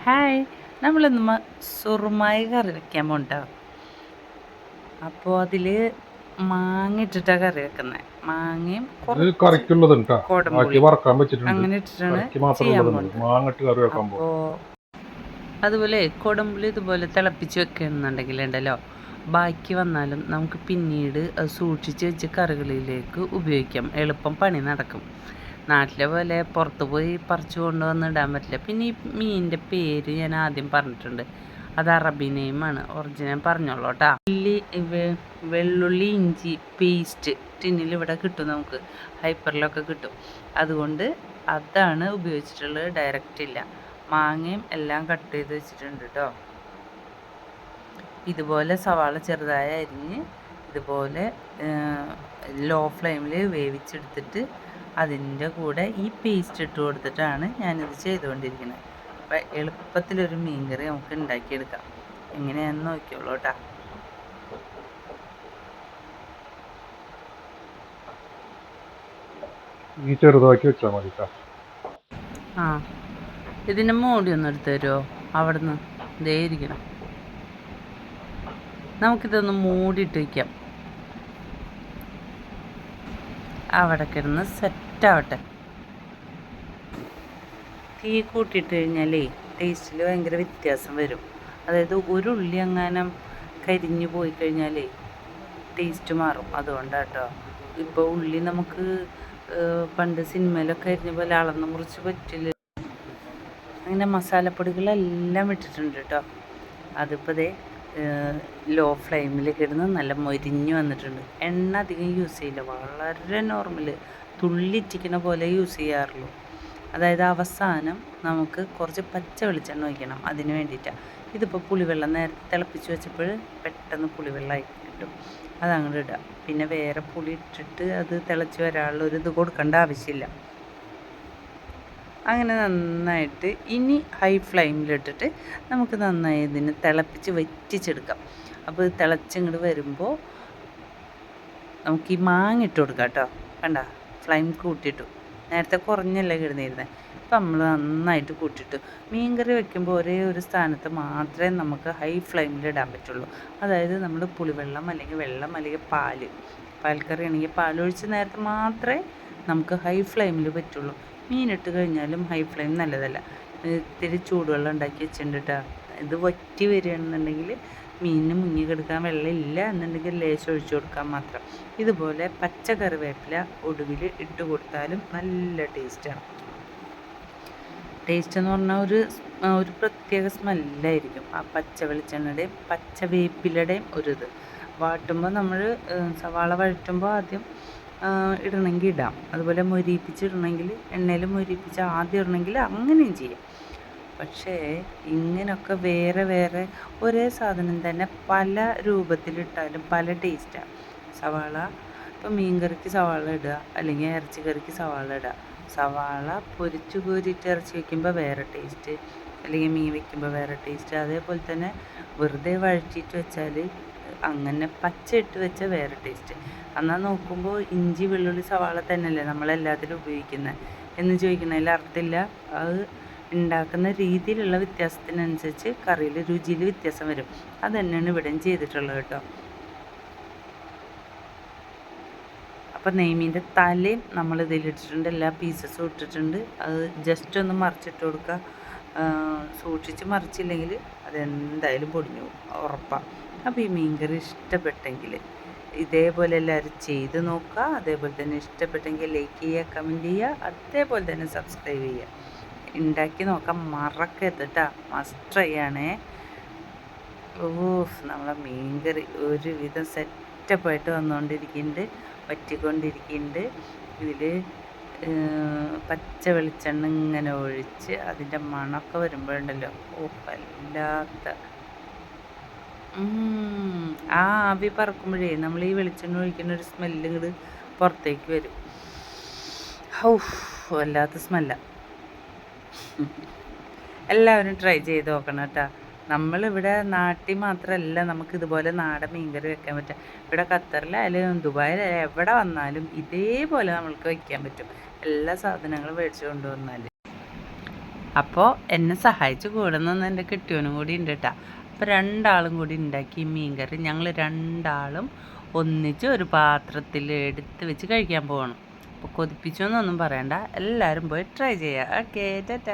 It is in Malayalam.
ഹായ്, നമ്മളിന്ന് സുറുമായി കറി വെക്കാൻ പോകണ്ടോ. അപ്പോൾ അതിൽ മാങ്ങ ഇട്ടിട്ടാണ് കറി വെക്കുന്നത്. മാങ്ങയും കുറച്ച് കുടംപുളി അങ്ങനെ ഇട്ടിട്ടാണ് ചെയ്യാൻ പോകുന്നത്. അപ്പോൾ അതുപോലെ കുടംപുളി ഇതുപോലെ തിളപ്പിച്ച് വെക്കണമെന്നുണ്ടെങ്കിൽ ഉണ്ടല്ലോ, ബാക്കി വന്നാലും നമുക്ക് പിന്നീട് അത് സൂക്ഷിച്ച് വെച്ച് കറികളിലേക്ക് ഉപയോഗിക്കാം. എളുപ്പം പണി നടക്കും. നാട്ടിലെ പോലെ പുറത്ത് പോയി പറിച്ചു കൊണ്ടുവന്ന് ഇടാൻ പറ്റില്ല. പിന്നെ ഈ മീനിൻ്റെ പേര് ഞാൻ ആദ്യം പറഞ്ഞിട്ടുണ്ട്, അത് അറബി നെയിമാണ്. ഒറിജിനൽ പറഞ്ഞോളൂ കേട്ടോ. വെള്ളുള്ളി ഇഞ്ചി പേസ്റ്റ് ടിന്നിൽ ഇവിടെ കിട്ടും, നമുക്ക് ഹൈപ്പറിലൊക്കെ കിട്ടും. അതുകൊണ്ട് അതാണ് ഉപയോഗിച്ചിട്ടുള്ളത്, ഡയറക്റ്റ് ഇല്ല. മാങ്ങയും എല്ലാം കട്ട് ചെയ്ത് വെച്ചിട്ടുണ്ട് കേട്ടോ. ഇതുപോലെ സവാള ചെറുതായി അരിഞ്ഞ് ഇതുപോലെ ലോ ഫ്ലെയിമിൽ വേവിച്ചെടുത്തിട്ട് അതിൻ്റെ കൂടെ ഈ പേസ്റ്റ് ഇട്ട് കൊടുത്തിട്ടാണ് ഞാനിത് ചെയ്തുകൊണ്ടിരിക്കുന്നത്. അപ്പം എളുപ്പത്തിലൊരു മീൻകറി നമുക്ക് ഉണ്ടാക്കിയെടുക്കാം. എങ്ങനെയാണെന്ന് നോക്കിയോളൂ കേട്ടോ. ഈ ചെറുതാക്കി വെച്ചാൽ മതി. ആ, ഇതിൻ്റെ മൂടി ഒന്ന് എടുത്ത് തരുമോ അവിടുന്ന്? ദേ ഇരിക്കണം. നമുക്കിതൊന്ന് മൂടിയിട്ട് വയ്ക്കാം. അവിടെ കിടന്ന് സെറ്റാവട്ടെ. തീ കൂട്ടിയിട്ട് കഴിഞ്ഞാലേ ടേസ്റ്റിൽ ഭയങ്കര വ്യത്യാസം വരും. അതായത് ഒരു ഉള്ളി എങ്ങാനും കരിഞ്ഞു പോയി കഴിഞ്ഞാലേ ടേസ്റ്റ് മാറും. അതുകൊണ്ടാട്ടോ. ഇപ്പോൾ ഉള്ളി നമുക്ക് പണ്ട് സിനിമയിലൊക്കെ അരിഞ്ഞ പോലെ അളന്ന് മുറിച്ച് പറ്റില്ല. അങ്ങനെ മസാലപ്പൊടികളെല്ലാം ഇട്ടിട്ടുണ്ട് കേട്ടോ. അതിപ്പോൾ ദേ ലോ ഫ്ലെയിമിൽ കിടന്ന് നല്ല മൊരിഞ്ഞ് വന്നിട്ടുണ്ട്. എണ്ണ അധികം യൂസ് ചെയ്യില്ല, വളരെ നോർമൽ തുള്ളിറ്റിക്കുന്ന പോലെ യൂസ് ചെയ്യാറുള്ളൂ. അതായത് അവസാനം നമുക്ക് കുറച്ച് പച്ച വെളിച്ചെണ്ണ ഒഴിക്കണം, അതിന് വേണ്ടിയിട്ടാണ്. ഇതിപ്പോൾ പുളിവെള്ളം നേരത്തെ തിളപ്പിച്ച് വെച്ചപ്പോൾ പെട്ടെന്ന് പുളിവെള്ളമായി കിട്ടും, അതങ്ങോട്ട് ഇടുക. പിന്നെ വേറെ പുളി ഇട്ടിട്ട് അത് തിളച്ച് വരാനുള്ള ഒരു ഇത് കൊടുക്കേണ്ട ആവശ്യമില്ല. അങ്ങനെ നന്നായിട്ട് ഇനി ഹൈ ഫ്ലെയിമിലിട്ടിട്ട് നമുക്ക് നന്നായി ഇതിന് തിളപ്പിച്ച് വറ്റിച്ചെടുക്കാം. അപ്പോൾ ഇത് തിളച്ചിങ്ങോട്ട് വരുമ്പോൾ നമുക്ക് ഈ മാങ്ങ ഇട്ട് കൊടുക്കാം കേട്ടോ. കണ്ട, ഫ്ലെയിം കൂട്ടിയിട്ടു. നേരത്തെ കുറഞ്ഞല്ലേ കിടന്നിരുന്നത്, ഇപ്പം നമ്മൾ നന്നായിട്ട് കൂട്ടിയിട്ടു. മീൻകറി വെക്കുമ്പോൾ ഒരേ ഒരു സ്ഥാനത്ത് മാത്രമേ നമുക്ക് ഹൈ ഫ്ലെയിമിൽ ഇടാൻ പറ്റുള്ളൂ. അതായത് നമ്മൾ പുളിവെള്ളം അല്ലെങ്കിൽ വെള്ളം അല്ലെങ്കിൽ പാൽക്കറി ആണെങ്കിൽ പാലൊഴിച്ച് നേരത്തെ മാത്രമേ നമുക്ക് ഹൈ ഫ്ലെയിമിൽ പറ്റുള്ളൂ. മീനിട്ട് കഴിഞ്ഞാലും ഹൈ ഫ്ലെയിം നല്ലതല്ല. ഇത്തിരി ചൂടുവെള്ളം ഉണ്ടാക്കി വെച്ചിട്ടുണ്ട്. ഇത് വറ്റി വരികയാണെന്നുണ്ടെങ്കിൽ മീനിന് മുങ്ങി കിടക്കാൻ വെള്ളമില്ല എന്നുണ്ടെങ്കിൽ ലേശം ഒഴിച്ചു കൊടുക്കാൻ മാത്രം. ഇതുപോലെ പച്ച കറിവേപ്പില ഒടുവിൽ ഇട്ട് കൊടുത്താലും നല്ല ടേസ്റ്റാണ്. ടേസ്റ്റ് എന്ന് പറഞ്ഞാൽ ഒരു പ്രത്യേക സ്മെല്ലായിരിക്കും. ആ പച്ച വെളിച്ചെണ്ണയുടെയും പച്ച വേപ്പിലയുടെയും ഒരിത്. വാട്ടുമ്പോൾ നമ്മൾ സവാള വഴറ്റുമ്പോൾ ആദ്യം ഇടണമെങ്കിൽ ഇടാം. അതുപോലെ മൊരിയിപ്പിച്ചിടണമെങ്കിൽ എണ്ണയിൽ മൊരിയിപ്പിച്ച് ആദ്യം ഇടണമെങ്കിൽ അങ്ങനെയും ചെയ്യാം. പക്ഷേ ഇങ്ങനെയൊക്കെ വേറെ വേറെ ഒരേ സാധനം തന്നെ പല രൂപത്തിലിട്ടാലും പല ടേസ്റ്റാണ്. സവാള ഇപ്പോൾ മീൻ കറിക്ക് സവാള ഇടുക, അല്ലെങ്കിൽ ഇറച്ചി കറിക്ക് സവാള ഇടുക. സവാള പൊരിച്ച് കോരിയിട്ട് ഇറച്ചി വയ്ക്കുമ്പോൾ വേറെ ടേസ്റ്റ്, അല്ലെങ്കിൽ മീൻ വയ്ക്കുമ്പോൾ വേറെ ടേസ്റ്റ്. അതേപോലെ തന്നെ വെറുതെ വഴറ്റിയിട്ട് വെച്ചാൽ അങ്ങനെ പച്ച ഇട്ട് വെച്ച വേറെ ടേസ്റ്റ്. എന്നാൽ നോക്കുമ്പോൾ ഇഞ്ചി വെള്ളുള്ളി സവാള തന്നെയല്ലേ നമ്മളെല്ലാത്തിലും ഉപയോഗിക്കുന്നത് എന്ന് ചോദിക്കുന്നതിൽ അർത്ഥമില്ല. അത് ഉണ്ടാക്കുന്ന രീതിയിലുള്ള വ്യത്യാസത്തിനനുസരിച്ച് കറിയിൽ രുചിയിൽ വ്യത്യാസം വരും. അത് തന്നെയാണ് ഇവിടെയും ചെയ്തിട്ടുള്ളത് കേട്ടോ. അപ്പം നെയ്മീൻ്റെ തലയും നമ്മൾ ഇതിലിട്ടിട്ടുണ്ട്, എല്ലാ പീസസും ഇട്ടിട്ടുണ്ട്. അത് ജസ്റ്റ് ഒന്ന് മറിച്ചിട്ട് കൊടുക്കുക. സൂക്ഷിച്ച് മറിച്ചില്ലെങ്കിൽ അതെന്തായാലും പൊടിഞ്ഞു പോകും, ഉറപ്പാണ്. അപ്പോൾ ഈ മീൻകറി ഇഷ്ടപ്പെട്ടെങ്കിൽ ഇതേപോലെ എല്ലാവരും ചെയ്ത് നോക്കുക. അതേപോലെ തന്നെ ഇഷ്ടപ്പെട്ടെങ്കിൽ ലൈക്ക് ചെയ്യുക, കമൻറ്റ് ചെയ്യുക, അതേപോലെ തന്നെ സബ്സ്ക്രൈബ് ചെയ്യുക. ഉണ്ടാക്കി നോക്കാം, മറക്കരുത് കേട്ടോ. മസ്റ്റ് ട്രൈ ആണേ. നമ്മളെ മീൻകറി ഒരുവിധം സെറ്റപ്പായിട്ട് വന്നുകൊണ്ടിരിക്കുന്നുണ്ട്, വറ്റിക്കൊണ്ടിരിക്കുന്നുണ്ട്. ഇതിൽ പച്ച വെളിച്ചെണ്ണ ഇങ്ങനെ ഒഴിച്ച് അതിൻ്റെ മണമൊക്കെ വരുമ്പോഴുണ്ടല്ലോ, വല്ലാത്ത ആ ആവി പറക്കുമ്പോഴേ നമ്മൾ ഈ വെളിച്ചെണ്ണ ഒഴിക്കുന്ന ഒരു സ്മെല്ല് ഇങ്ങോട്ട് പുറത്തേക്ക് വരും. വല്ലാത്ത സ്മെല്ല. എല്ലാവരും ട്രൈ ചെയ്ത് നോക്കണം കേട്ടോ. നമ്മളിവിടെ നാട്ടിൽ മാത്രമല്ല നമുക്ക് ഇതുപോലെ നാടൻ മീൻകറി വെക്കാൻ പറ്റുക. ഇവിടെ ഖത്തറിലായാലും ദുബായിലായാലും എവിടെ വന്നാലും ഇതേപോലെ നമ്മൾക്ക് വയ്ക്കാൻ പറ്റും, എല്ലാ സാധനങ്ങളും മേടിച്ചു കൊണ്ടുവന്നാൽ. അപ്പോൾ എന്നെ സഹായിച്ച് കൂടെ നിന്ന് എൻ്റെ കെട്ടിയവനും കൂടി ഉണ്ട് കേട്ടോ. അപ്പോൾ രണ്ടാളും കൂടി ഉണ്ടാക്കി മീൻകറി ഞങ്ങൾ രണ്ടാളും ഒന്നിച്ച് ഒരു പാത്രത്തിൽ എടുത്ത് വെച്ച് കഴിക്കാൻ പോകണം. അപ്പോൾ കൊതിപ്പിച്ചൊന്നും പറയണ്ട, എല്ലാവരും പോയി ട്രൈ ചെയ്യുക. ഓക്കെ, ടാറ്റാ.